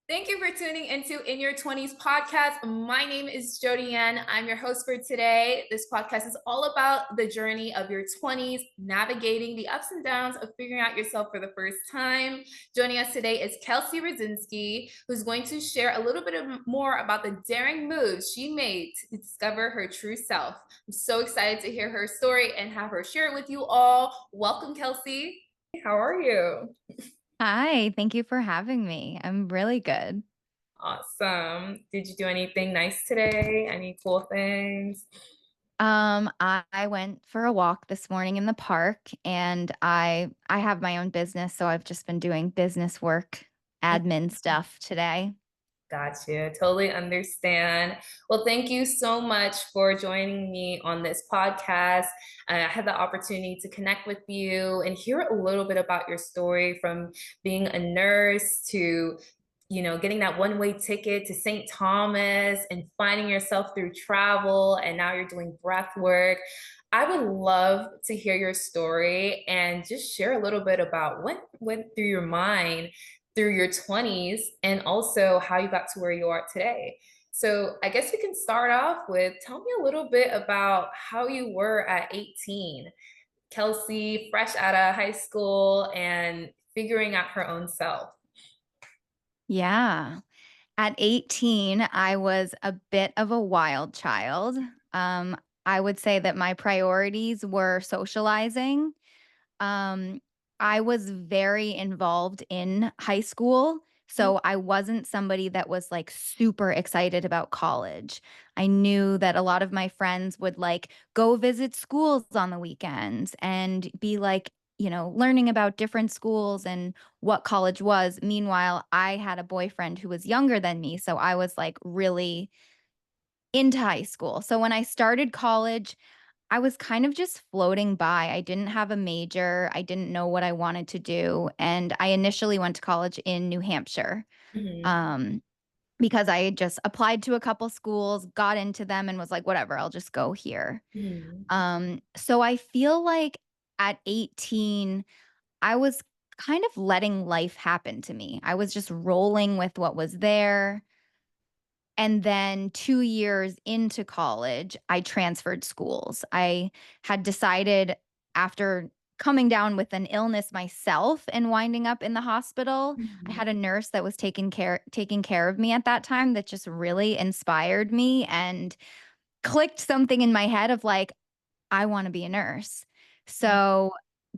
Thank you for tuning into In Your 20s podcast. My name is Jody Ann. I'm your host for today. This podcast is all about the journey of your 20s, navigating the ups and downs of figuring out yourself for the first time. Joining us today is Kelsey Radzinski, who's going to share a little bit more about the daring moves she made to discover her true self. I'm so excited to hear her story and have her share it with you all. Welcome, Kelsey. How are you? Hi, thank you for having me. I'm really good. Awesome. Did you do anything nice today? Any cool things? I went for a walk this morning in the park and I have my own business, so I've just been doing business work, admin stuff today. Gotcha. Totally understand. Well, thank you so much for joining me on this podcast. I had the opportunity to connect with you and hear a little bit about your story from being a nurse to getting that one-way ticket to St. Thomas and finding yourself through travel, and now you're doing breath work. I would love to hear your story and just share a little bit about what went through your mind through your 20s and also how you got to where you are today. So, I guess we can start off with tell me a little bit about how you were at 18. Kelsey, fresh out of high school and figuring out her own self. Yeah. At 18, I was a bit of a wild child. Um, I would say that my priorities were socializing. Um, I was very involved in high school, so I wasn't somebody that was, like, super excited about college. I knew that a lot of my friends would, like, go visit schools on the weekends and be, like, learning about different schools and what college was. Meanwhile, I had a boyfriend who was younger than me, so I was, like, really into high school. So when I started college, I was kind of just floating by. I didn't have a major. I didn't know what I wanted to do. And I initially went to college in New Hampshire Mhm, um, because I had just applied to a couple schools, got into them, and was like, whatever, I'll just go here. mhm. So I feel like at 18, I was kind of letting life happen to me. I was just rolling with what was there. And then 2 years into college, I transferred schools. I had decided after coming down with an illness myself and winding up in the hospital, I Mhm. had a nurse that was taking care of me at that time that just really inspired me and clicked something in my head of like, I wanna be a nurse. So,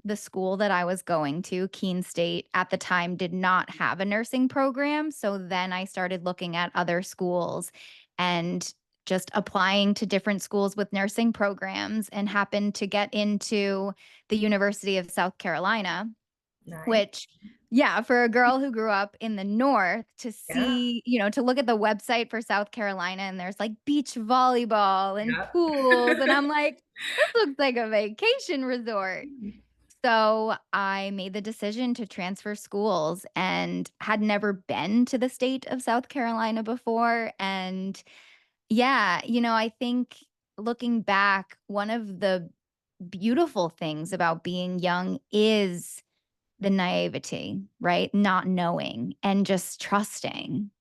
the school that I was going to, Keene State, at the time did not have a nursing program, so then I started looking at other schools and just applying to different schools with nursing programs and happened to get into the University of South Carolina, Nice. which yeah, for a girl who grew up in the North to Yeah. see, to look at the website for South Carolina and there's, like, beach volleyball and Yep. pools, and I'm like, "This looks like a vacation resort." Mhm. So, I made the decision to transfer schools and had never been to the state of South Carolina before, and yeah, I think looking back, one of the beautiful things about being young is the naivety, right? Not knowing and just trusting.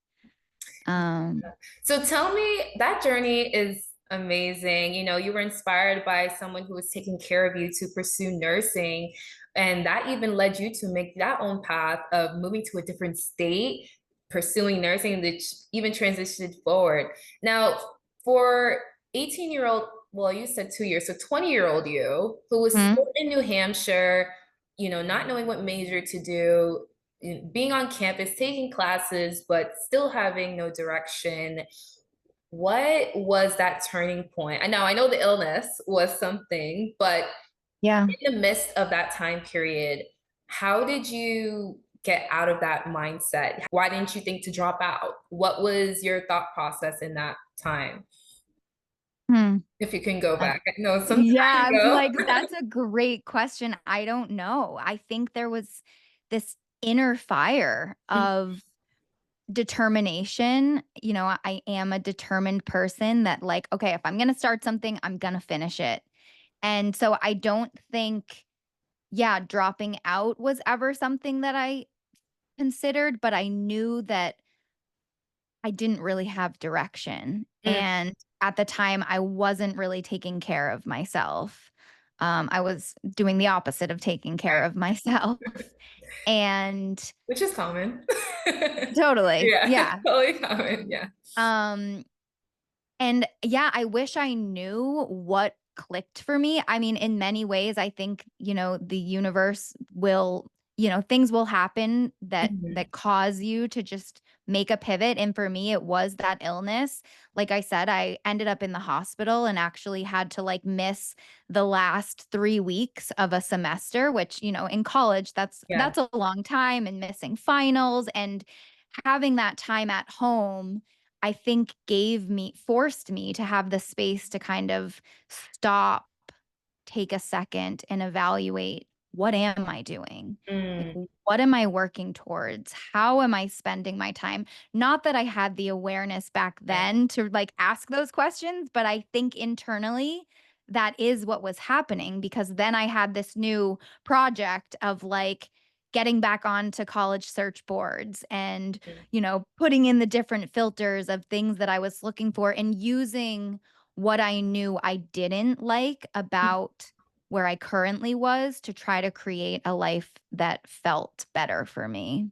Um, So tell me, that journey is amazing. You were inspired by someone who was taking care of you to pursue nursing, and that even led you to make that own path of moving to a different state, pursuing nursing, which even transitioned forward. Now, for 18-year-old, well, you said 2 years, so 20-year-old you, who was mhm. still in New Hampshire, not knowing what major to do, being on campus, taking classes, but still having no direction. What was that turning point? I know the illness was something, but Yeah. in the midst of that time period, how did you get out of that mindset? Why didn't you think to drop out? What was your thought process in that time? Hmm. If you can go Uh, back. I know some yeah, time I'm ago. like, that's a great question. I don't know. I think there was this inner fire of determination. I am a determined person that, like, okay, if I'm going to start something, I'm going to finish it. And so I don't think, yeah, dropping out was ever something that I considered, but I knew that I didn't really have direction. Mm, And at the time, I wasn't really taking care of myself. I was doing the opposite of taking care of right. myself. And Which is common. totally, Yeah, yeah. totally common. Yeah. Um, And yeah, I wish I knew what clicked for me. I mean, in many ways, I think, the universe will, things will happen that Mhm. cause you to just make a pivot. And for me, it was that illness. Like I said, I ended up in the hospital and actually had to like miss the last 3 weeks of a semester, which, in college, that's Yeah. that's a long time, and missing finals and having that time at home, I think forced me to have the space to kind of stop, take a second, and evaluate, what am I doing? Like, Mm, what am I working towards? How am I spending my time? Not that I had the awareness back right. then to like ask those questions, but I think internally that is what was happening, because then I had this new project of like getting back onto college search boards and, Mm. putting in the different filters of things that I was looking for and using what I knew I didn't like about where I currently was to try to create a life that felt better for me.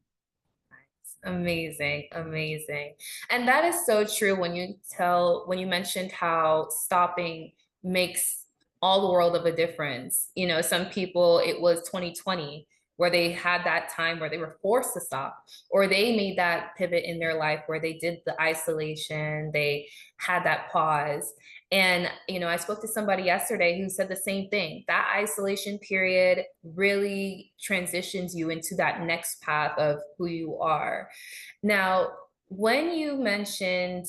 Amazing, amazing. And that is so true when you mentioned how stopping makes all the world of a difference. Some people, it was 2020 where they had that time where they were forced to stop, or they made that pivot in their life where they did the isolation, they had that pause. And, I spoke to somebody yesterday who said the same thing. That isolation period really transitions you into that next path of who you are. Now, when you mentioned,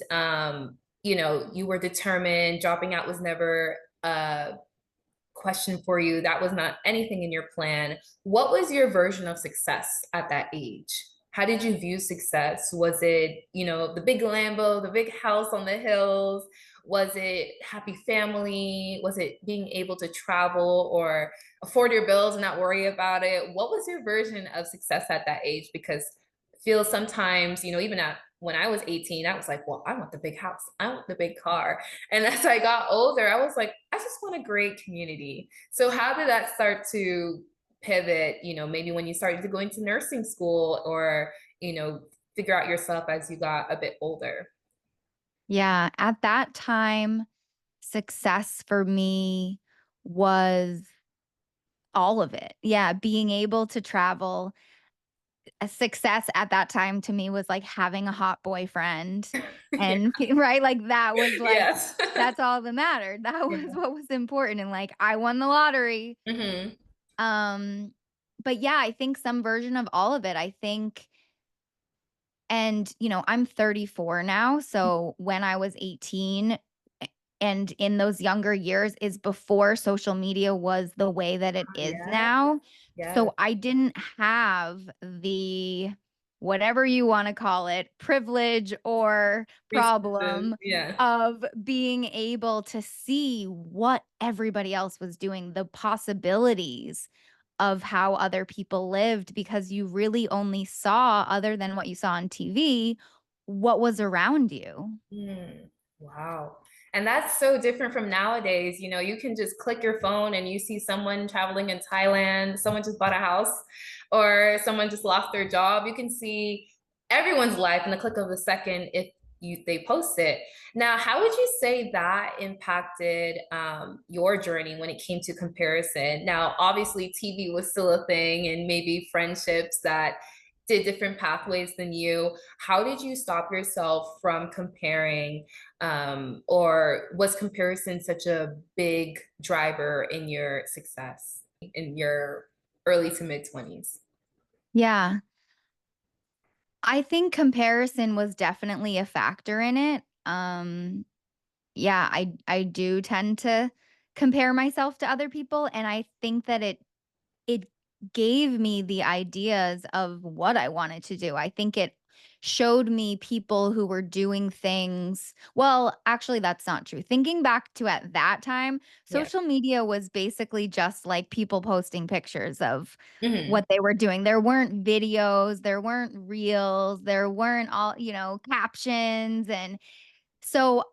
you were determined, dropping out was never a question for you, that was not anything in your plan. What was your version of success at that age? How did you view success? Was it, the big Lambo, the big house on the hills? Was it happy family? Was it being able to travel or afford your bills and not worry about it? What was your version of success at that age? Because I feel sometimes, even when I was 18, I was like, well, I want the big house. I want the big car. And as I got older, I was like, I just want a great community. So how did that start to pivot, maybe when you started to go into nursing school or, figure out yourself as you got a bit older? Yeah, at that time, success for me was all of it. Yeah, being able to travel. A success at that time to me was like having a hot boyfriend Yeah. and right, like that was like Yes. that's all that mattered. That was Yeah. what was important, and like I won the lottery. Hmm. Um, but yeah, I think some version of all of it. I think, and I'm 34 now, so when I was 18, and in those younger years is before social media was the way that it is Yeah. now. Yeah. So I didn't have the, whatever you want to call it, privilege or Resources. problem Yeah. of being able to see what everybody else was doing, the possibilities of how other people lived, because you really only saw, other than what you saw on TV, what was around you. Mm, wow. And that's so different from nowadays. You can just click your phone and you see someone traveling in Thailand, someone just bought a house, or someone just lost their job. You can see everyone's life in the click of a second if they post it. Now, how would you say that impacted your journey when it came to comparison? Now, obviously, TV was still a thing, and maybe friendships that did different pathways than you. How did you stop yourself from comparing, or was comparison such a big driver in your success in your early to mid 20s? Yeah. I think comparison was definitely a factor in it. Yeah, I do tend to compare myself to other people, and I think that it gave me the ideas of what I wanted to do. I think it showed me people who were doing things. Well, actually, that's not true. Thinking back to at that time, Yeah. social media was basically just like people posting pictures of Mhm. what they were doing. There weren't videos, there weren't reels, there weren't all, captions. And so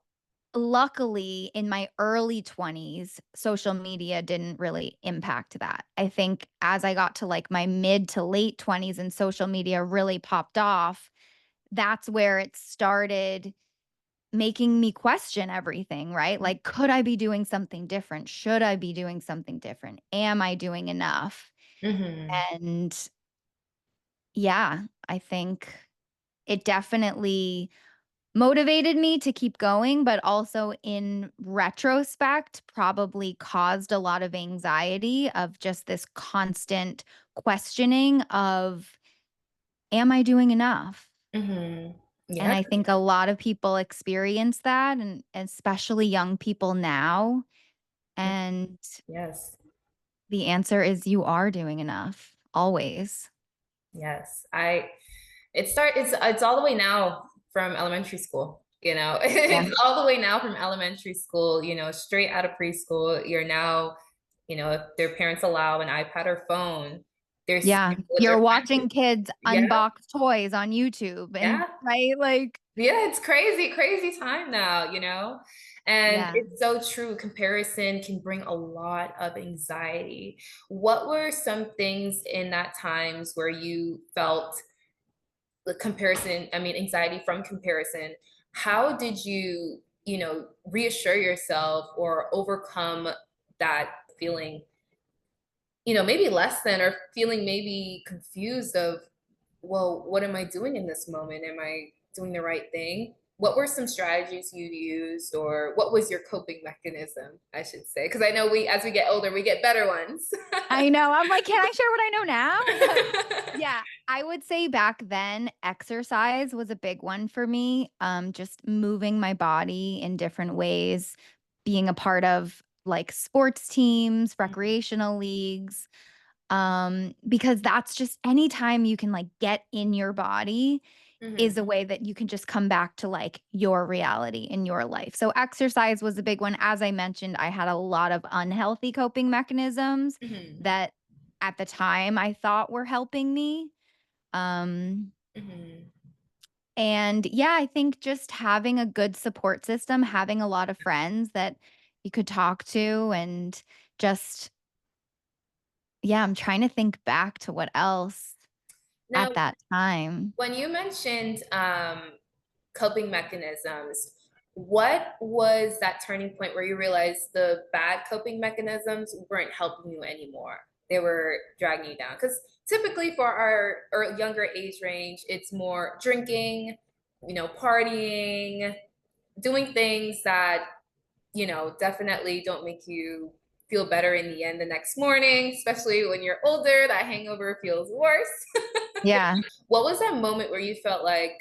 luckily, in my early 20s, social media didn't really impact that. I think as I got to like my mid to late 20s and social media really popped off, that's where it started making me question everything, right? Like, could I be doing something different? Should I be doing something different? Am I doing enough? Mhm. And yeah, I think it definitely motivated me to keep going, but also in retrospect, probably caused a lot of anxiety of just this constant questioning of, am I doing enough? Mhm. And Yeah. I think a lot of people experience that, and especially young people now. Mm. And Yes. the answer is you are doing enough, always. Yes. It's all the way now from elementary school, you know. Yeah. It's all the way now from elementary school, straight out of preschool. You're now, if their parents allow an iPad or phone, they're Yeah. sitting with You're their watching friends. kids Yeah, unbox toys on YouTube and yeah. right? Like, Yeah, it's crazy, crazy time now, And yeah. it's so true. Comparison can bring a lot of anxiety. What were some things in that times where you felt the comparison, I mean, anxiety from comparison? How did you, reassure yourself or overcome that feeling, maybe less than or feeling maybe confused of, well, what am I doing in this moment? Am I doing the right thing? What were some strategies you used, or what was your coping mechanism, I should say? Because I know as we get older, we get better ones. I know. I'm like, can I share what I know now? Yeah, I would say back then, exercise was a big one for me. Just moving my body in different ways, being a part of like sports teams, recreational leagues, because that's just anytime you can like get in your body Mhm, is a way that you can just come back to like your reality in your life. So exercise was a big one. As I mentioned, I had a lot of unhealthy coping mechanisms mhm, that at the time I thought were helping me. Um mhm. and yeah, I think just having a good support system, having a lot of friends that you could talk to and just yeah, I'm trying to think back to what else Now, at that time. when you mentioned coping mechanisms, what was that turning point where you realized the bad coping mechanisms weren't helping you anymore? They were dragging you down. Because typically for our younger age range, it's more drinking, partying, doing things that, definitely don't make you feel better in the end the next morning, especially when you're older, that hangover feels worse. Yeah. What was that moment where you felt like,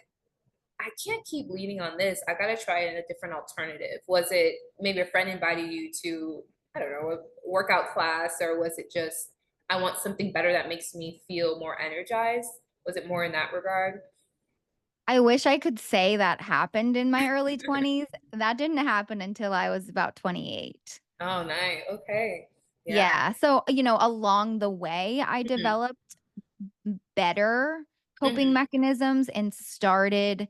I can't keep leaning on this. I gotta try a different alternative. Was it maybe a friend invited you to, I don't know, a workout class, or was it just, I want something better that makes me feel more energized? Was it more in that regard? I wish I could say that happened in my early 20s. That didn't happen until I was about 28. Oh, nice. Okay. Yeah. Yeah, so, along the way, I Mhm, developed better coping mhm, mechanisms and started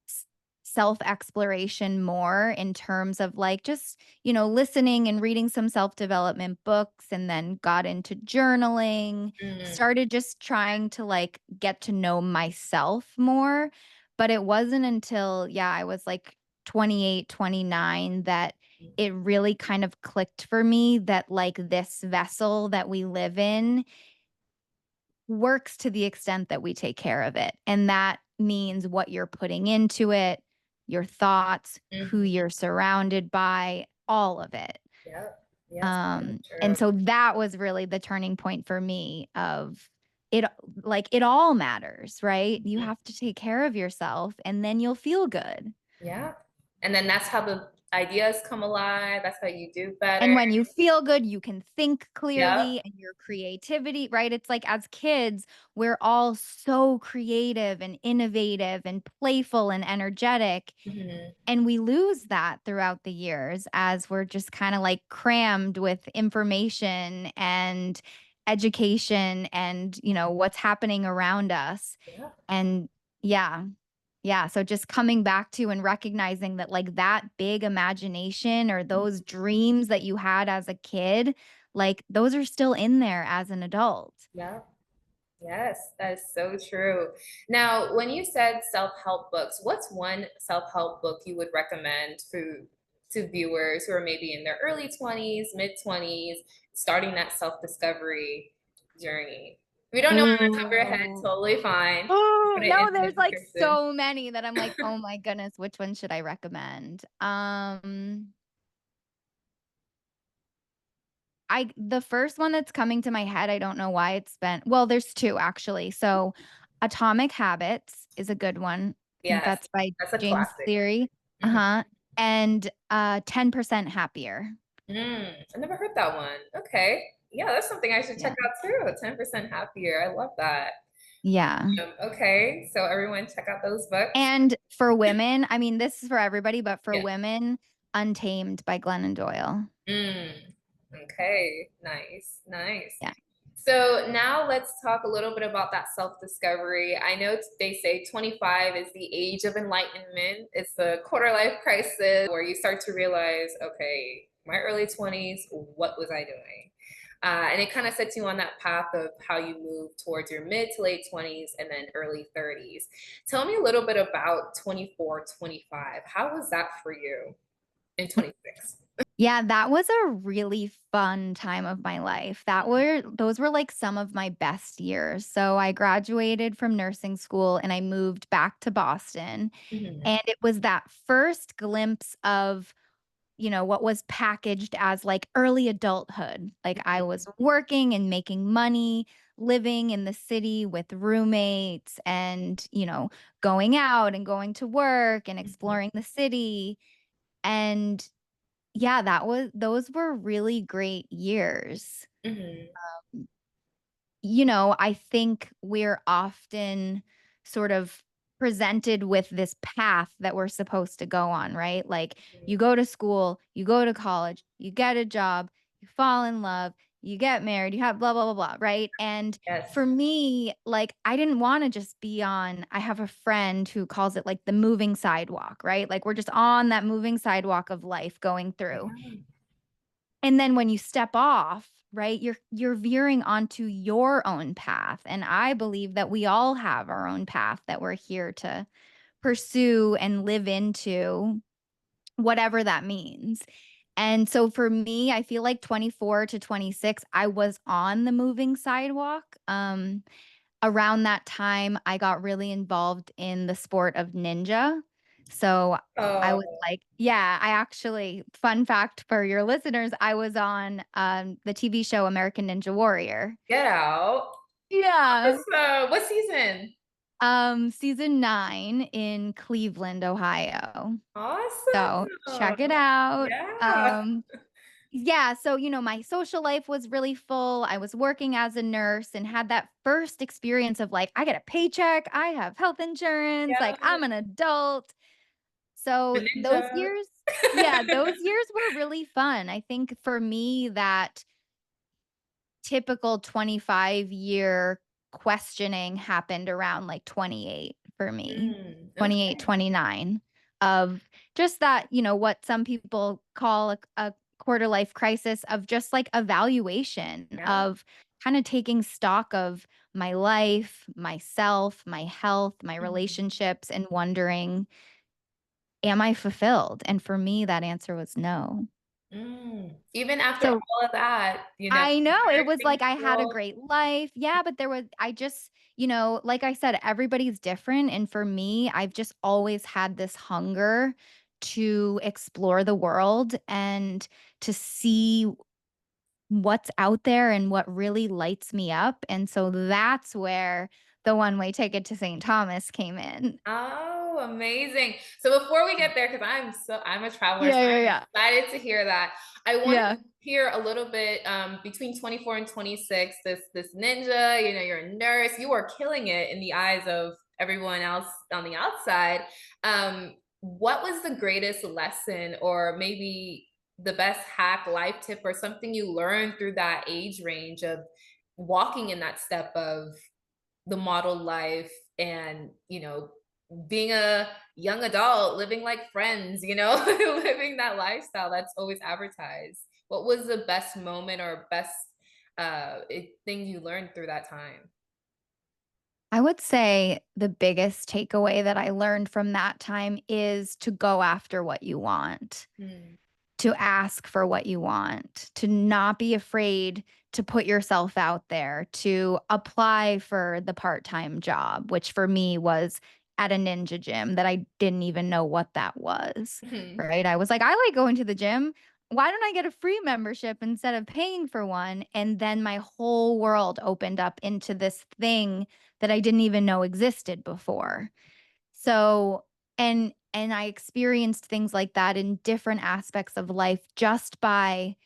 s- self-exploration more in terms of like just, listening and reading some self-development books and then got into journaling, mhm, started just trying to like get to know myself more. But it wasn't until, yeah, I was like 28, 29 that it really kind of clicked for me that like this vessel that we live in works to the extent that we take care of it. And that means what you're putting into it, your thoughts, who mhm. you're surrounded by, all of it. Yep. Yes, very And true. so that was really the turning point for me of it like it all matters, right? You Mhm. have to take care of yourself and then you'll feel good. Yeah. And then that's how the ideas come alive. That's how you do better. And when you feel good, you can think Yep. clearly and your creativity, right? It's like as kids, we're all so creative and innovative and playful and energetic. Mhm. And we lose that throughout the years as we're just kind of like crammed with information and education and, what's happening around us. Yeah. And yeah, yeah, so just coming back to and recognizing that, like, that big imagination or those dreams that you had as a kid, like, those are still in there as an adult. Yeah. Yes, that is so true. Now, when you said self-help books, what's one self-help book you would recommend to viewers who are maybe in their early 20s, mid 20s, starting that self-discovery journey? We don't know on the top of your head, Ooh. totally fine. Oh, Put it in no, the there's, like, description. so many that I'm like, "Oh my goodness, which one should I recommend?" The first one that's coming to my head, I don't know why it's been well, there's 2 actually. So, Atomic Habits is a good one. I think Yes, that's by that's a James classic. Cleary. Mhm. Uh-huh. And, 10% Happier. I never heard that one. Okay. Yeah, that's something I should Yeah. check out too. 10% happier. I love that. Yeah. Okay, so everyone check out those books. And for women, I mean, this is for everybody, but for Yeah. women, Untamed by Glennon Doyle. Mm. Okay, nice, nice. Yeah. So now let's talk a little bit about that self-discovery. I know they say 25 is the age of enlightenment. It's the quarter life crisis where you start to realize, okay, my early 20s, what was I doing? And it kind of sets you on that path of how you move towards your mid to late 20s and then early 30s. Tell me a little bit about 24, 25. How was that for you in 26? Yeah, that was a really fun time of my life. Those were like some of my best years. So I graduated from nursing school and I moved back to Boston. Mhm. And it was that first glimpse of, what was packaged as like early adulthood. Like I was working and making money, living in the city with roommates and, going out and going to work and Mhm. exploring the city. And yeah, those were really great years. Mhm. I think we're often sort of presented with this path that we're supposed to go on, right? Like you go to school, you go to college, you get a job, you fall in love, you get married, you have blah, blah, blah, blah, right? And Yes. for me, like I didn't want to just be on, I have a friend who calls it like the moving sidewalk, right? Like we're just on that moving sidewalk of life going through. Yeah. And then when you step off, right, you're veering onto your own path, and I believe that we all have our own path that we're here to pursue and live into, whatever that means. And so for me, I feel like 24 to 26, I was on the moving sidewalk. Around that time, I got really involved in the sport of ninja. So I was Oh, like, yeah, I actually, fun fact for your listeners, I was on the TV show American Ninja Warrior. Get Out. Yeah. What season? Season 9 in Cleveland, Ohio. So Awesome. check it out. Yeah. Yeah, so, my social life was really full. I was working as a nurse and had that first experience of like, I get a paycheck, I have health insurance, like Yeah. I'm an adult. The So those ninja. years, yeah, those years were really fun. I think for me, that typical 25-year questioning happened around like 28 for me, Okay. 28, 29, of just that, what some people call a quarter life crisis of just like evaluation Yeah. of kind of taking stock of my life, myself, my health, my Mhm. relationships, and wondering, am I fulfilled? And for me, that answer was no. Even after So all of that, I know, it was things like I had a still. great life. Yeah, but there was I just, like I said, everybody's different, and for me, I've just always had this hunger to explore the world and to see what's out there and what really lights me up, and so that's where the one-way ticket to St. Thomas came in. Oh, amazing. So before we get there, because I'm a traveler, so Yeah, yeah, I'm yeah. excited to hear that. I wanted Yeah. to hear a little bit between 24 and 26, this ninja, you're a nurse, you are killing it in the eyes of everyone else on the outside. What was the greatest lesson or maybe the best hack, life tip, or something you learned through that age range of walking in that step of the model life and being a young adult living like friends, living that lifestyle that's always advertised? What was the best moment or best thing you learned through that time? I would say the biggest takeaway that I learned from that time is to go after what you want. Mm, To ask for what you want, to not be afraid to put yourself out there, to apply for the part-time job, which for me was at a ninja gym that I didn't even know what that was, mhm, right? I was like, "I like going to the gym. Why don't I get a free membership instead of paying for one?" And then my whole world opened up into this thing that I didn't even know existed before. So, and I experienced things like that in different aspects of life just by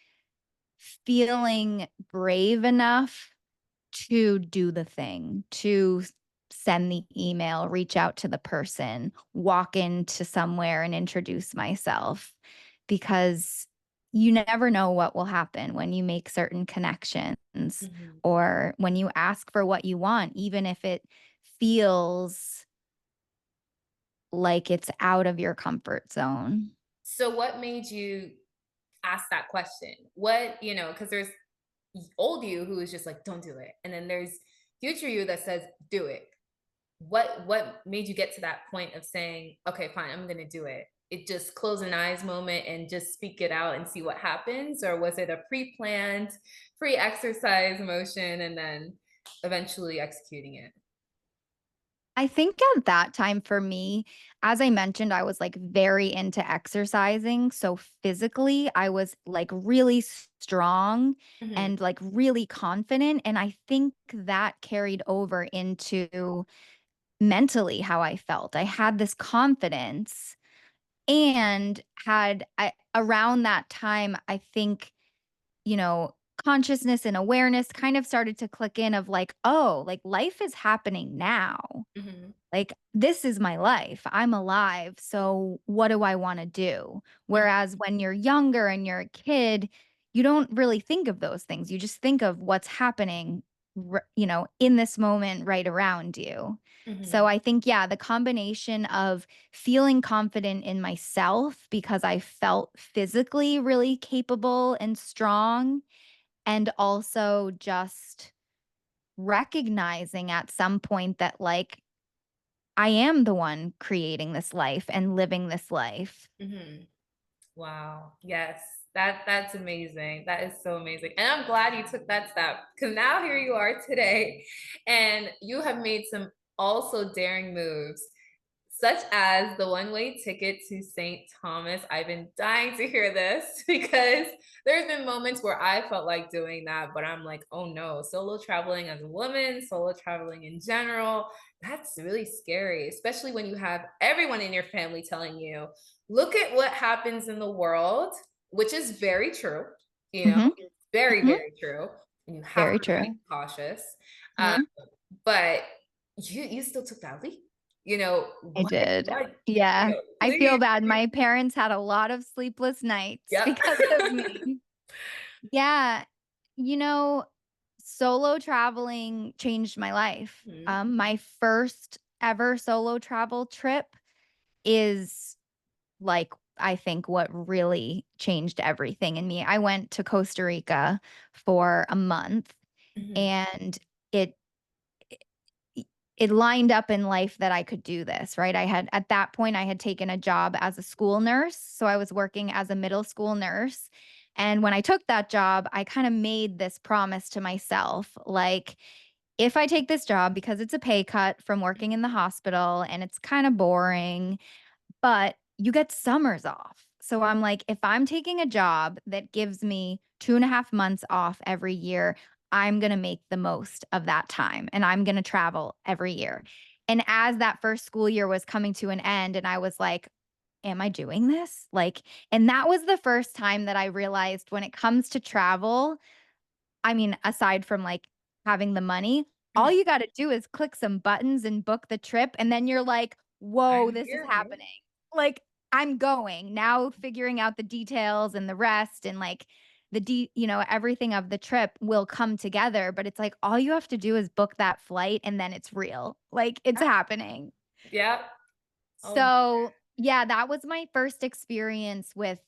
feeling brave enough to do the thing, to send the email, reach out to the person, walk into somewhere and introduce myself because you never know what will happen when you make certain connections mhm. or when you ask for what you want, even if it feels like it's out of your comfort zone. So what made you ask that question? Because there's old you who is just like, don't do it. And then there's future you that says, do it. What made you get to that point of saying, okay, fine, I'm gonna do it? It just close an eyes moment and just speak it out and see what happens? Or was it a pre-planned, pre-exercise motion and then eventually executing it? I think at that time for me, as I mentioned, I was like very into exercising. So physically, I was like really strong Mhm, and like really confident. And I think that carried over into mentally how I felt. I had this confidence and around that time, I think, you know, consciousness and awareness kind of started to click in of like, oh, like life is happening now, mhm, like, this is my life. I'm alive. So what do I wanna do? mhm, Whereas when you're younger and you're a kid, you don't really think of those things. You just think of what's happening, in this moment right around you. So mhm, I think, yeah, the combination of feeling confident in myself because I felt physically really capable and strong, and also just recognizing at some point that, like, I am the one creating this life and living this life. mhm. Wow. Yes. That's amazing. That is so amazing. And I'm glad you took that step because now here you are today and you have made some also daring moves, such as the one-way ticket to St. Thomas. I've been dying to hear this because there's been moments where I felt like doing that, but I'm like, oh no, solo traveling as a woman, solo traveling in general, that's really scary, especially when you have everyone in your family telling you, look at what happens in the world, which is very true, you know, Mhm, very, mhm. very true. And you have Very to be true. cautious. Uh, Mhm. but you still took that leap. I What did. what Yeah. I feel please. bad. My parents had a lot of sleepless nights Yep. because of me. Yeah. You know, solo traveling changed my life. Mhm, My first ever solo travel trip is like, I think what really changed everything in me. I went to Costa Rica for a month mhm, and it it it lined up in life that I could do this, right? I had at that point I had taken a job as a school nurse, so I was working as a middle school nurse. And when I took that job, I kind of made this promise to myself, like if I take this job because it's a pay cut from working in the hospital and it's kind of boring, but you get summers off. So I'm like, if I'm taking a job that gives me 2.5 months off every year, I'm going to make the most of that time and I'm going to travel every year. And as that first school year was coming to an end, and I was like, am I doing this? Like, and that was the first time that I realized when it comes to travel, I mean, aside from like having the money, all Mhm. you got to do is click some buttons and book the trip. And then you're like, whoa, I'm this is here, man. happening. Like, I'm going now, figuring out the details and the rest and like everything of the trip will come together. But it's like, all you have to do is book that flight and then it's real. Like, it's happening. Yep. Oh, So, yeah, that was my first experience with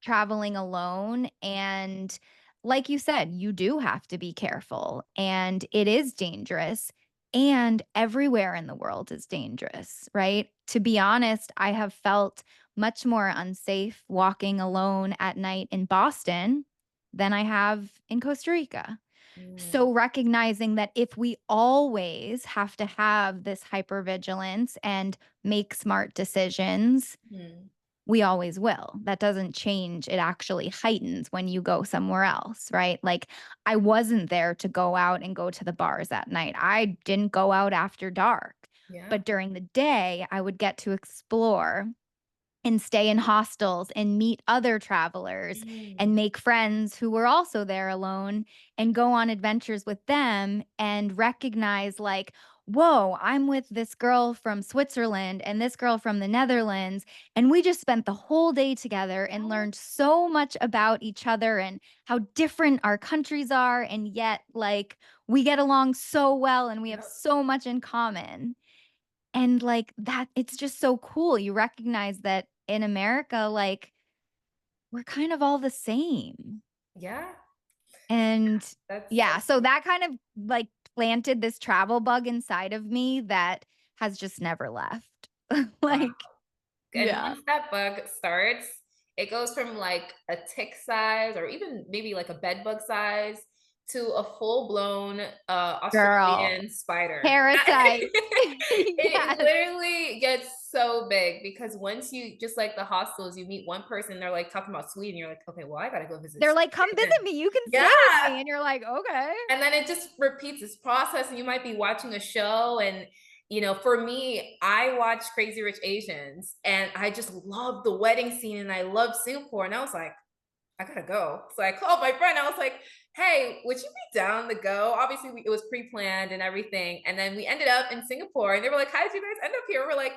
traveling alone. And like you said, you do have to be careful, and it is dangerous. And everywhere in the world is dangerous, right? To be honest, I have felt much more unsafe walking alone at night in Boston than I have in Costa Rica. mm, So recognizing that if we always have to have this hypervigilance and make smart decisions, mhm. we always will. That doesn't change. It actually heightens when you go somewhere else, right? Like, I wasn't there to go out and go to the bars at night. I didn't go out after dark. Yeah. But during the day, I would get to explore and stay in hostels and meet other travelers Mm, and make friends who were also there alone and go on adventures with them and recognize, like, whoa, I'm with this girl from Switzerland and this girl from the Netherlands, and we just spent the whole day together and yeah. learned so much about each other and how different our countries are, and yet like we get along so well and we have Yep. so much in common. And, like, that it's just so cool. You recognize that in America, like, we're kind of all the same. Yeah. And That's yeah, so so that kind of, like, planted this travel bug inside of me that has just never left. wow. Like, And yeah. once that bug starts, it goes from like a tick size or even maybe like a bed bug size to a full blown Girl, Australian spider. parasites. It Yes. literally gets so big because once you just like the hostels, you meet one person, they're like talking about Sweden. You're like, okay, well, I gotta go visit They're like, "Come Sweden. visit me. You can Yeah. stay with me." And you're like, "Okay." And then it just repeats this process, and you might be watching a show. And, for me, I watch Crazy Rich Asians, and I just love the wedding scene, and I love Singapore. And I was like, I gotta go. So I called my friend. I was like, hey, would you be down to go? Obviously, it was pre planned and everything. And then we ended up in Singapore, and they were like, how did you guys end up here? We're like,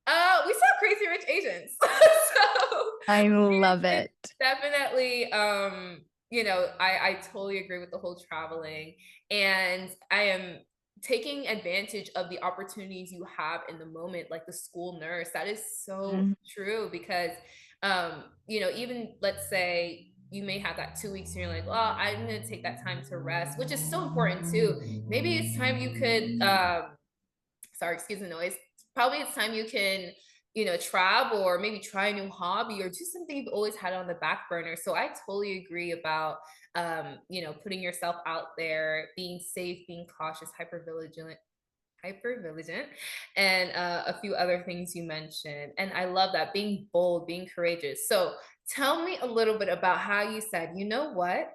we saw Crazy Rich Asians. So I love it's it. definitely, I totally agree with the whole traveling. And I am taking advantage of the opportunities you have in the moment, like the school nurse. That is so Mhm. true because, even let's say you may have that 2 weeks and you're like, well, I'm going to take that time to rest, which is so important too. Maybe it's time you could, sorry, excuse the noise. Probably it's time you can, travel or maybe try a new hobby or do something you've always had on the back burner. So I totally agree about, putting yourself out there, being safe, being cautious, hyper vigilant, and a few other things you mentioned. And I love that, being bold, being courageous. So tell me a little bit about how you said, you know what,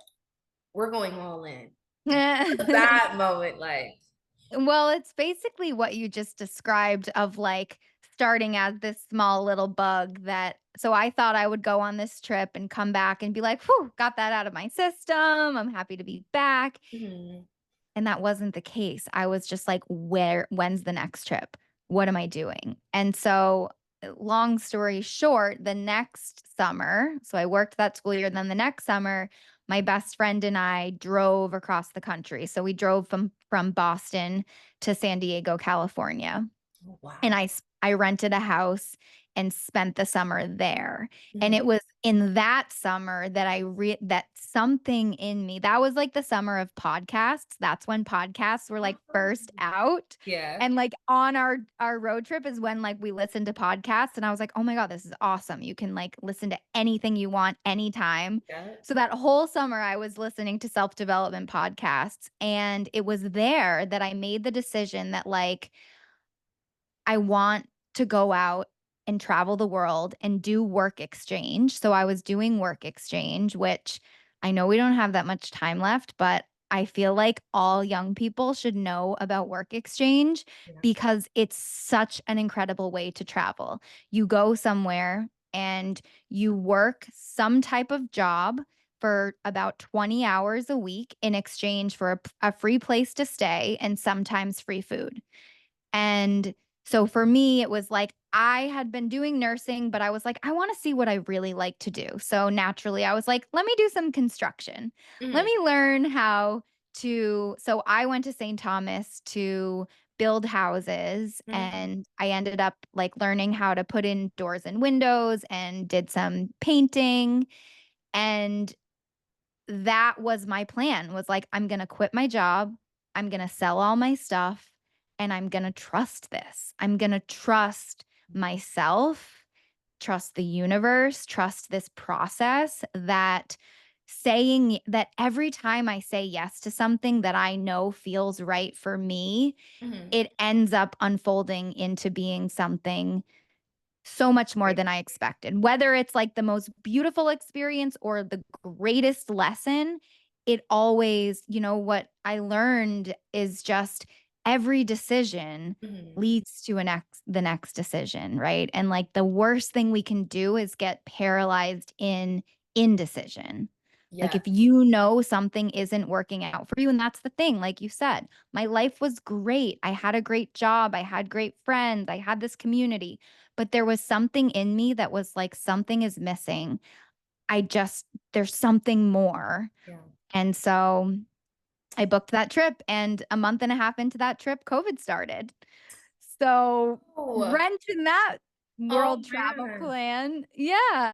we're going all in. That moment, like, Well, it's basically what you just described of like starting as this small little bug that so I thought I would go on this trip and come back and be like, "Whew, got that out of my system. I'm happy to be back." mhm, And that wasn't the case. I was just like, when's the next trip? What am I doing? And so, long story short, the next summer, so I worked that school year. Then the next summer, my best friend and I drove across the country. So we drove from Boston to San Diego, California. oh, And wow. I rented a house and spent the summer there. And Mhm. it was in that summer that that something in me that was like the summer of podcasts. That's when podcasts were like first out. Yeah. And like on our road trip is when like we listened to podcasts, and I was like, "Oh my God, this is awesome. You can like listen to anything you want anytime." Yeah. So that whole summer I was listening to self-development podcasts, and it was there that I made the decision that like I want to go out and travel the world and do work exchange. So I was doing work exchange, which I know we don't have that much time left, but I feel like all young people should know about work exchange Yeah. because it's such an incredible way to travel. You go somewhere and you work some type of job for about 20 hours a week in exchange for a free place to stay and sometimes free food. And so for me, it was like I had been doing nursing, but I was like, I want to see what I really like to do. So naturally, I was like, let me do some construction. Let Mhm, me learn how to. So I went to St. Thomas to build houses, mhm, and I ended up like learning how to put in doors and windows and did some painting. And that was my plan, was like, I'm gonna quit my job, I'm gonna sell all my stuff, and I'm gonna trust this. I'm gonna trust myself, trust the universe, trust this process that saying that every time I say yes to something that I know feels right for me, mhm. it ends up unfolding into being something so much more Great. than I expected. Whether it's like the most beautiful experience or the greatest lesson, it always, what I learned is just every decision Mhm. leads to the next decision, right? And like the worst thing we can do is get paralyzed in indecision. Like Yeah, if you know something isn't working out for you, and that's the thing, like you said, my life was great. I had a great job. I had great friends. I had this community, but there was something in me that was like, something is missing. There's something more. yeah. And so I booked that trip, and a month and a half into that trip, COVID started. So Oh, wrench in that oh world travel man. plan. Yeah.